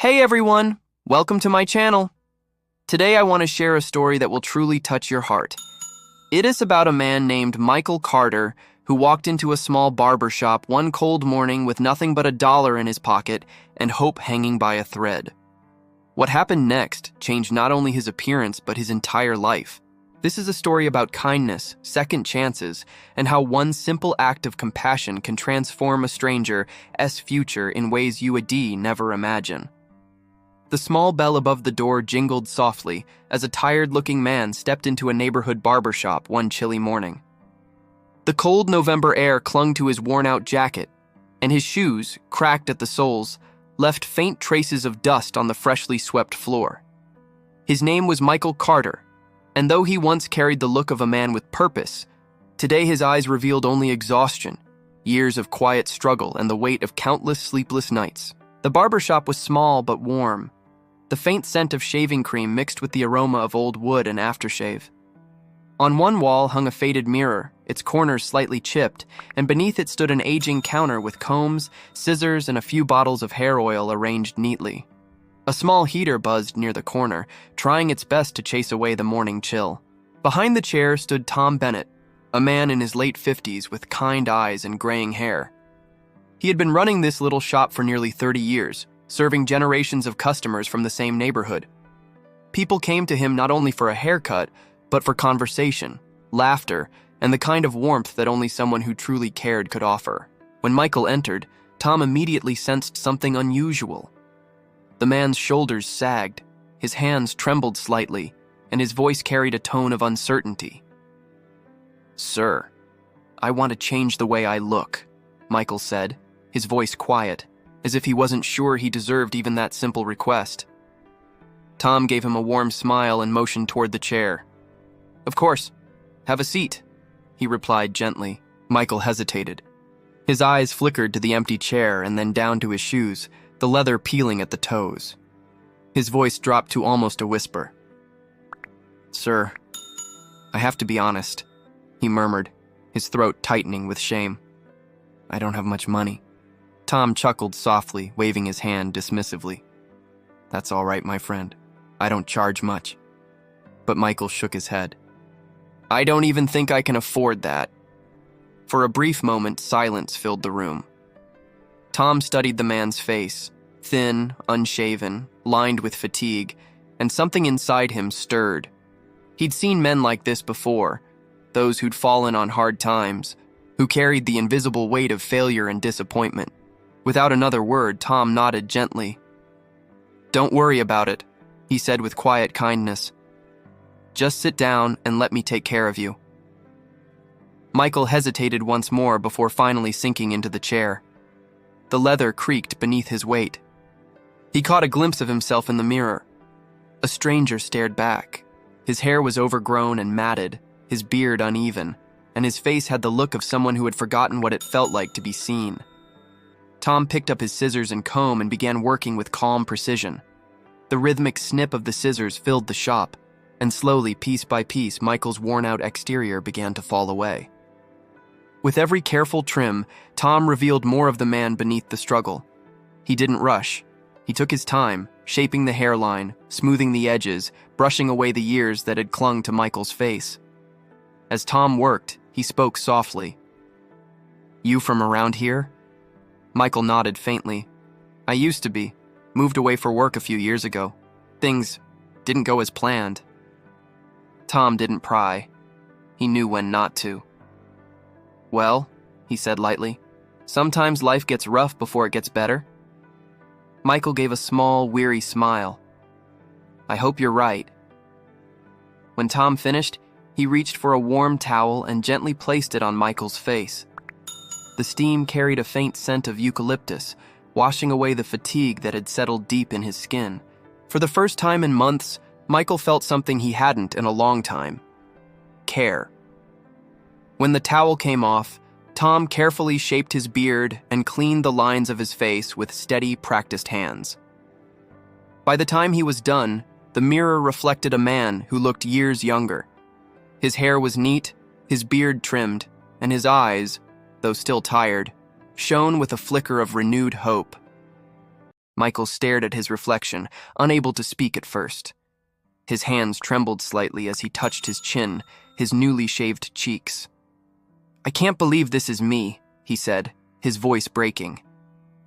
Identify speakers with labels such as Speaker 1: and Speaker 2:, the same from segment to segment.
Speaker 1: Hey everyone, welcome to my channel. Today I want to share a story that will truly touch your heart. It is about a man named Michael Carter who walked into a small barber shop one cold morning with nothing but $1 in his pocket and hope hanging by a thread. What happened next changed not only his appearance but his entire life. This is a story about kindness, second chances, and how one simple act of compassion can transform a stranger's future in ways you would never imagine. The small bell above the door jingled softly as a tired-looking man stepped into a neighborhood barbershop one chilly morning. The cold November air clung to his worn-out jacket, and his shoes, cracked at the soles, left faint traces of dust on the freshly swept floor. His name was Michael Carter, and though he once carried the look of a man with purpose, today his eyes revealed only exhaustion, years of quiet struggle, and the weight of countless sleepless nights. The barbershop was small but warm, the faint scent of shaving cream mixed with the aroma of old wood and aftershave. On one wall hung a faded mirror, its corners slightly chipped, and beneath it stood an aging counter with combs, scissors, and a few bottles of hair oil arranged neatly. A small heater buzzed near the corner, trying its best to chase away the morning chill. Behind the chair stood Tom Bennett, a man in his late 50s with kind eyes and graying hair. He had been running this little shop for nearly 30 years, serving generations of customers from the same neighborhood. People came to him not only for a haircut, but for conversation, laughter, and the kind of warmth that only someone who truly cared could offer. When Michael entered, Tom immediately sensed something unusual. The man's shoulders sagged, his hands trembled slightly, and his voice carried a tone of uncertainty. "Sir, I want to change the way I look," Michael said, his voice quiet, as if he wasn't sure he deserved even that simple request. Tom gave him a warm smile and motioned toward the chair. "Of course. Have a seat," he replied gently. Michael hesitated. His eyes flickered to the empty chair and then down to his shoes, the leather peeling at the toes. His voice dropped to almost a whisper. "Sir, I have to be honest," he murmured, his throat tightening with shame. "I don't have much money." Tom chuckled softly, waving his hand dismissively. "That's all right, my friend. I don't charge much." But Michael shook his head. "I don't even think I can afford that." For a brief moment, silence filled the room. Tom studied the man's face, thin, unshaven, lined with fatigue, and something inside him stirred. He'd seen men like this before, those who'd fallen on hard times, who carried the invisible weight of failure and disappointment. Without another word, Tom nodded gently. "Don't worry about it," he said with quiet kindness. "Just sit down and let me take care of you." Michael hesitated once more before finally sinking into the chair. The leather creaked beneath his weight. He caught a glimpse of himself in the mirror. A stranger stared back. His hair was overgrown and matted, his beard uneven, and his face had the look of someone who had forgotten what it felt like to be seen. Tom picked up his scissors and comb and began working with calm precision. The rhythmic snip of the scissors filled the shop, and slowly, piece by piece, Michael's worn-out exterior began to fall away. With every careful trim, Tom revealed more of the man beneath the struggle. He didn't rush. He took his time, shaping the hairline, smoothing the edges, brushing away the years that had clung to Michael's face. As Tom worked, he spoke softly. "You from around here?" Michael nodded faintly. "I used to be. Moved away for work a few years ago. Things didn't go as planned." Tom didn't pry. He knew when not to. "Well," he said lightly, "sometimes life gets rough before it gets better." Michael gave a small, weary smile. "I hope you're right." When Tom finished, he reached for a warm towel and gently placed it on Michael's face. The steam carried a faint scent of eucalyptus, washing away the fatigue that had settled deep in his skin. For the first time in months, Michael felt something he hadn't in a long time: care. When the towel came off, Tom carefully shaped his beard and cleaned the lines of his face with steady, practiced hands. By the time he was done, the mirror reflected a man who looked years younger. His hair was neat, his beard trimmed, and his eyes, though still tired, shone with a flicker of renewed hope. Michael stared at his reflection, unable to speak at first. His hands trembled slightly as he touched his chin, his newly shaved cheeks. "I can't believe this is me," he said, his voice breaking.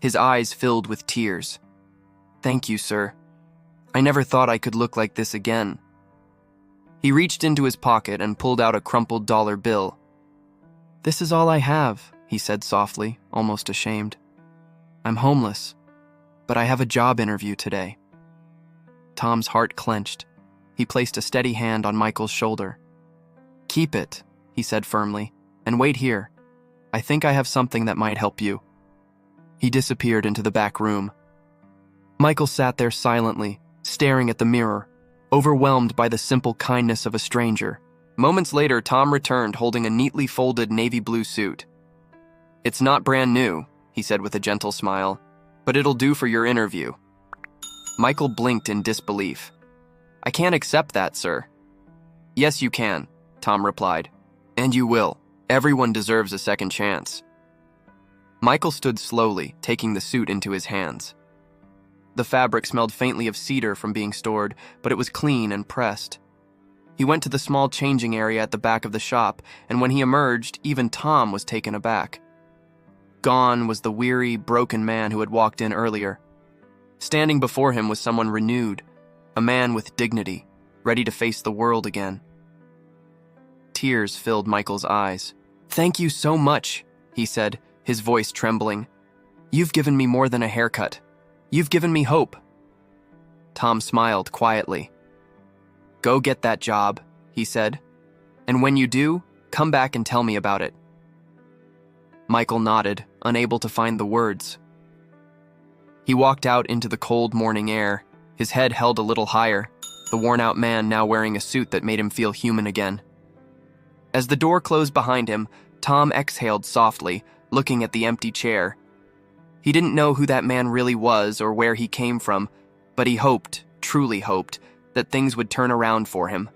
Speaker 1: His eyes filled with tears. "Thank you, sir. I never thought I could look like this again." He reached into his pocket and pulled out a crumpled dollar bill. "This is all I have," he said softly, almost ashamed. "I'm homeless, but I have a job interview today." Tom's heart clenched. He placed a steady hand on Michael's shoulder. "Keep it," he said firmly, "and wait here. I think I have something that might help you." He disappeared into the back room. Michael sat there silently, staring at the mirror, overwhelmed by the simple kindness of a stranger. Moments later, Tom returned holding a neatly folded navy blue suit. "It's not brand new," he said with a gentle smile, "but it'll do for your interview." Michael blinked in disbelief. "I can't accept that, sir." "Yes, you can," Tom replied. "And you will. Everyone deserves a second chance." Michael stood slowly, taking the suit into his hands. The fabric smelled faintly of cedar from being stored, but it was clean and pressed. He went to the small changing area at the back of the shop, and when he emerged, even Tom was taken aback. Gone was the weary, broken man who had walked in earlier. Standing before him was someone renewed, a man with dignity, ready to face the world again. Tears filled Michael's eyes. "Thank you so much," he said, his voice trembling. "You've given me more than a haircut. You've given me hope." Tom smiled quietly. "Go get that job," he said. "And when you do, come back and tell me about it." Michael nodded, unable to find the words. He walked out into the cold morning air, his head held a little higher, the worn-out man now wearing a suit that made him feel human again. As the door closed behind him, Tom exhaled softly, looking at the empty chair. He didn't know who that man really was or where he came from, but he hoped, truly hoped, that things would turn around for him.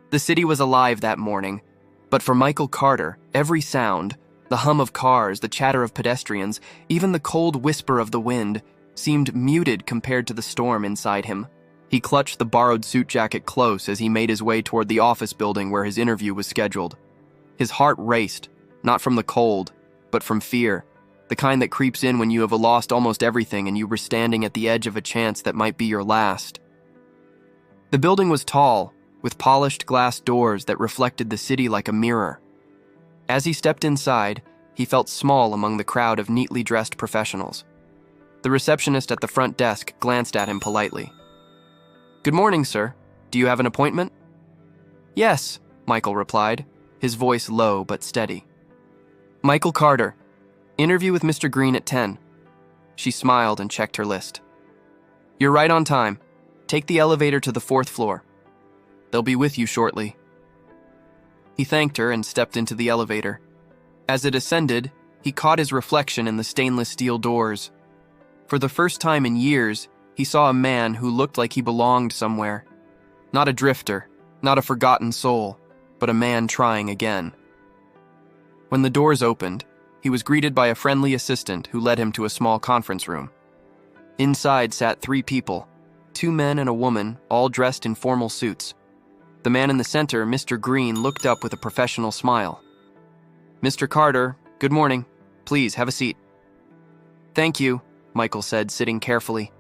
Speaker 1: The city was alive that morning, but for Michael Carter, every sound, the hum of cars, the chatter of pedestrians, even the cold whisper of the wind, seemed muted compared to the storm inside him. He clutched the borrowed suit jacket close as he made his way toward the office building where his interview was scheduled. His heart raced, not from the cold, but from fear, the kind that creeps in when you have lost almost everything and you were standing at the edge of a chance that might be your last. The building was tall, with polished glass doors that reflected the city like a mirror. As he stepped inside, he felt small among the crowd of neatly dressed professionals. The receptionist at the front desk glanced at him politely. "Good morning, sir. Do you have an appointment?" "Yes," Michael replied, his voice low but steady. "Michael Carter. Interview with Mr. Green at 10. She smiled and checked her list. "You're right on time. Take the elevator to the 4th floor. They'll be with you shortly." He thanked her and stepped into the elevator. As it ascended, he caught his reflection in the stainless steel doors. For the first time in years, he saw a man who looked like he belonged somewhere. Not a drifter, not a forgotten soul, but a man trying again. When the doors opened, he was greeted by a friendly assistant who led him to a small conference room. Inside sat 3 people, 2 men and a woman, all dressed in formal suits. The man in the center, Mr. Green, looked up with a professional smile. "Mr. Carter, good morning. Please, have a seat." "Thank you," Michael said, sitting carefully.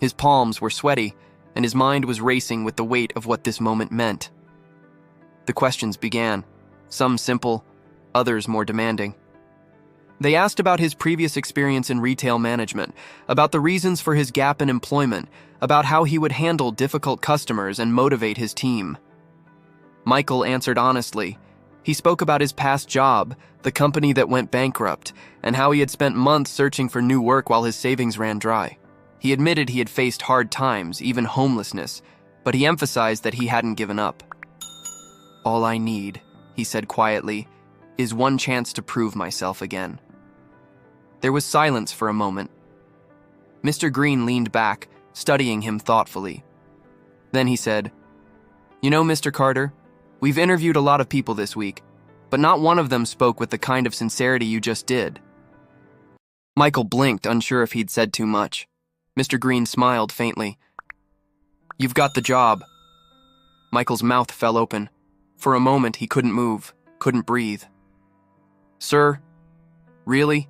Speaker 1: His palms were sweaty, and his mind was racing with the weight of what this moment meant. The questions began, some simple, others more demanding. They asked about his previous experience in retail management, about the reasons for his gap in employment, about how he would handle difficult customers and motivate his team. Michael answered honestly. He spoke about his past job, the company that went bankrupt, and how he had spent months searching for new work while his savings ran dry. He admitted he had faced hard times, even homelessness, but he emphasized that he hadn't given up. "All I need," he said quietly, "is one chance to prove myself again." There was silence for a moment. Mr. Green leaned back, studying him thoughtfully. Then he said, "You know, Mr. Carter, we've interviewed a lot of people this week, but not one of them spoke with the kind of sincerity you just did." Michael blinked, unsure if he'd said too much. Mr. Green smiled faintly. "You've got the job." Michael's mouth fell open. For a moment, he couldn't move, couldn't breathe. "Sir? Really?"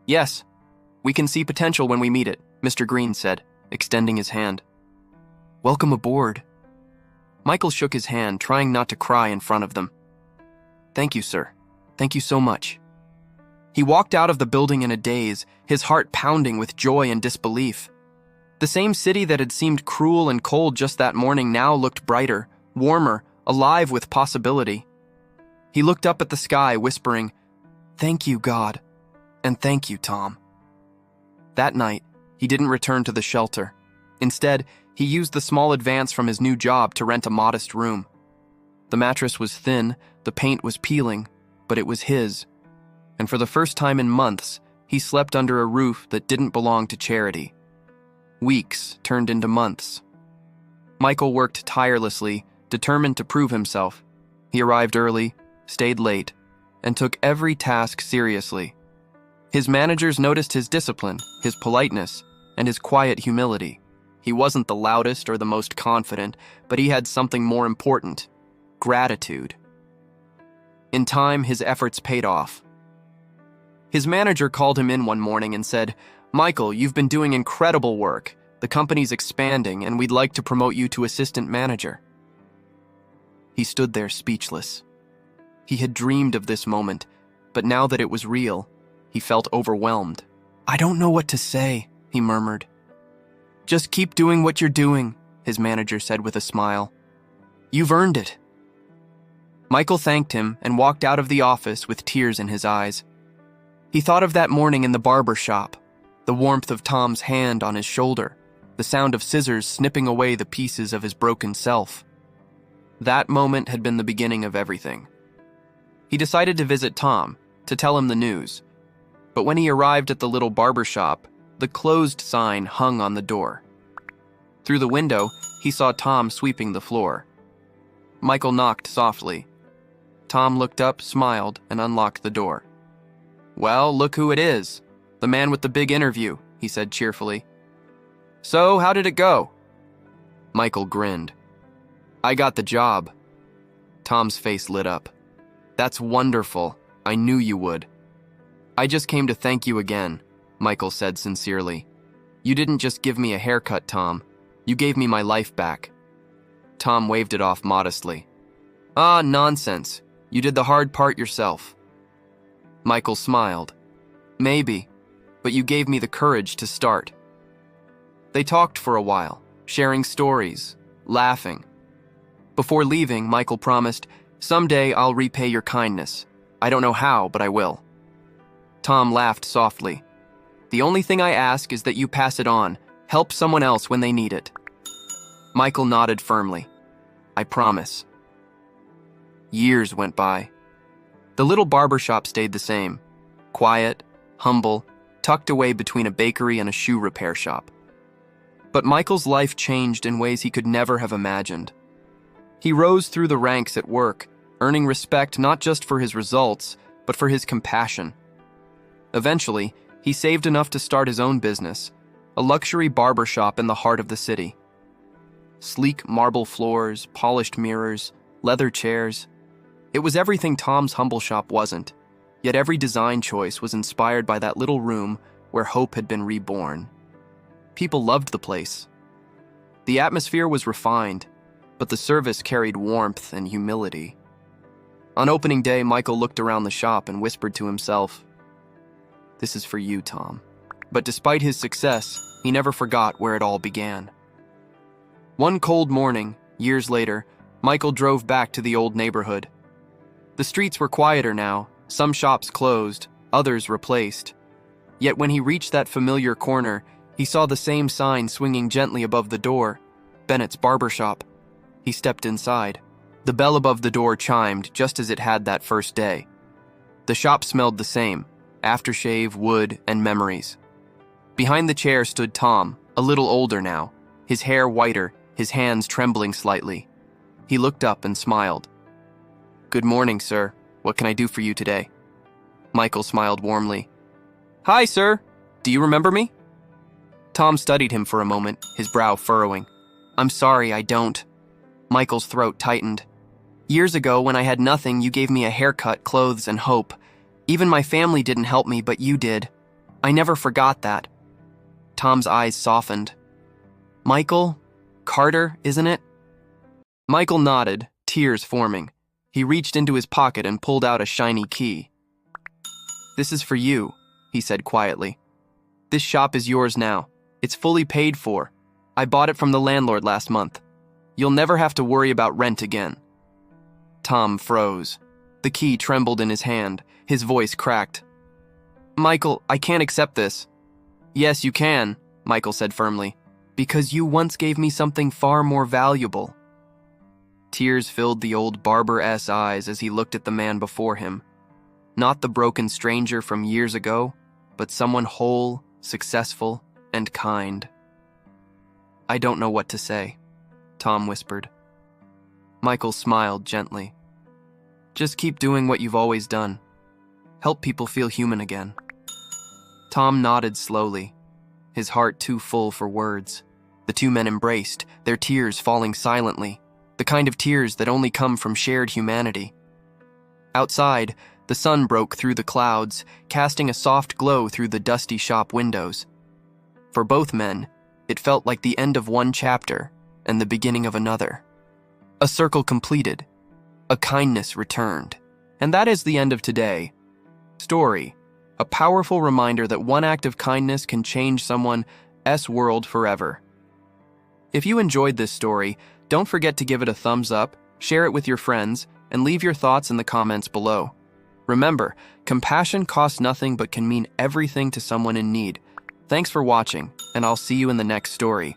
Speaker 1: "Yes. We can see potential when we meet it," Mr. Green said, extending his hand. "Welcome aboard." Michael shook his hand, trying not to cry in front of them. "Thank you, sir. Thank you so much." He walked out of the building in a daze, his heart pounding with joy and disbelief. The same city that had seemed cruel and cold just that morning now looked brighter, warmer, alive with possibility. He looked up at the sky, whispering, "Thank you, God, and thank you, Tom." That night, he didn't return to the shelter. Instead, he used the small advance from his new job to rent a modest room. The mattress was thin, the paint was peeling, but it was his. And for the first time in months, he slept under a roof that didn't belong to charity. Weeks turned into months. Michael worked tirelessly, determined to prove himself. He arrived early, stayed late, and took every task seriously. His managers noticed his discipline, his politeness, and his quiet humility. He wasn't the loudest or the most confident, but he had something more important: gratitude. In time, his efforts paid off. His manager called him in one morning and said, "Michael, you've been doing incredible work. The company's expanding, and we'd like to promote you to assistant manager." He stood there speechless. He had dreamed of this moment, but now that it was real, he felt overwhelmed. "I don't know what to say," he murmured. "Just keep doing what you're doing," his manager said with a smile. "You've earned it." Michael thanked him and walked out of the office with tears in his eyes. He thought of that morning in the barber shop, the warmth of Tom's hand on his shoulder, the sound of scissors snipping away the pieces of his broken self. That moment had been the beginning of everything. He decided to visit Tom, to tell him the news. But when he arrived at the little barber shop, the closed sign hung on the door. Through the window, he saw Tom sweeping the floor. Michael knocked softly. Tom looked up, smiled, and unlocked the door. "Well, look who it is. The man with the big interview," he said cheerfully. "So, how did it go?" Michael grinned. "I got the job." Tom's face lit up. "That's wonderful. I knew you would." "I just came to thank you again," Michael said sincerely. "You didn't just give me a haircut, Tom. You gave me my life back." Tom waved it off modestly. "Ah, nonsense. You did the hard part yourself." Michael smiled. "Maybe, but you gave me the courage to start." They talked for a while, sharing stories, laughing. Before leaving, Michael promised, "Someday I'll repay your kindness. I don't know how, but I will." Tom laughed softly. "The only thing I ask is that you pass it on, help someone else when they need it." Michael nodded firmly. "I promise." Years went by. The little barber shop stayed the same. Quiet, humble, tucked away between a bakery and a shoe repair shop. But Michael's life changed in ways he could never have imagined. He rose through the ranks at work, earning respect not just for his results, but for his compassion. Eventually, he saved enough to start his own business, a luxury barber shop in the heart of the city. Sleek marble floors, polished mirrors, leather chairs. It was everything Tom's humble shop wasn't, yet every design choice was inspired by that little room where hope had been reborn. People loved the place. The atmosphere was refined, but the service carried warmth and humility. On opening day, Michael looked around the shop and whispered to himself, "This is for you, Tom." But despite his success, he never forgot where it all began. One cold morning, years later, Michael drove back to the old neighborhood. The streets were quieter now, some shops closed, others replaced. Yet when he reached that familiar corner, he saw the same sign swinging gently above the door, Bennett's Barbershop. He stepped inside. The bell above the door chimed just as it had that first day. The shop smelled the same, aftershave, wood, and memories. Behind the chair stood Tom, a little older now, his hair whiter, his hands trembling slightly. He looked up and smiled. "Good morning, sir. What can I do for you today?" Michael smiled warmly. "Hi, sir. Do you remember me?" Tom studied him for a moment, his brow furrowing. I'm sorry, I don't. Michael's throat tightened. Years ago, when I had nothing, you gave me a haircut, clothes, and hope. Even my family didn't help me, but you did. I never forgot that. Tom's eyes softened. Michael? Carter, isn't it? Michael nodded, tears forming. He reached into his pocket and pulled out a shiny key. This is for you, he said quietly. This shop is yours now. It's fully paid for. I bought it from the landlord last month. You'll never have to worry about rent again. Tom froze. The key trembled in his hand. His voice cracked. Michael, I can't accept this. Yes, you can, Michael said firmly, because you once gave me something far more valuable. Tears filled the old Barber-esque eyes as he looked at the man before him. Not the broken stranger from years ago, but someone whole, successful, and kind. I don't know what to say, Tom whispered. Michael smiled gently. Just keep doing what you've always done. Help people feel human again. Tom nodded slowly, his heart too full for words. The two men embraced, their tears falling silently, the kind of tears that only come from shared humanity. Outside, the sun broke through the clouds, casting a soft glow through the dusty shop windows. For both men, it felt like the end of one chapter and the beginning of another. A circle completed, a kindness returned. And that is the end of today's story, a powerful reminder that one act of kindness can change someone's world forever. If you enjoyed this story, don't forget to give it a thumbs up, share it with your friends, and leave your thoughts in the comments below. Remember, compassion costs nothing but can mean everything to someone in need. Thanks for watching, and I'll see you in the next story.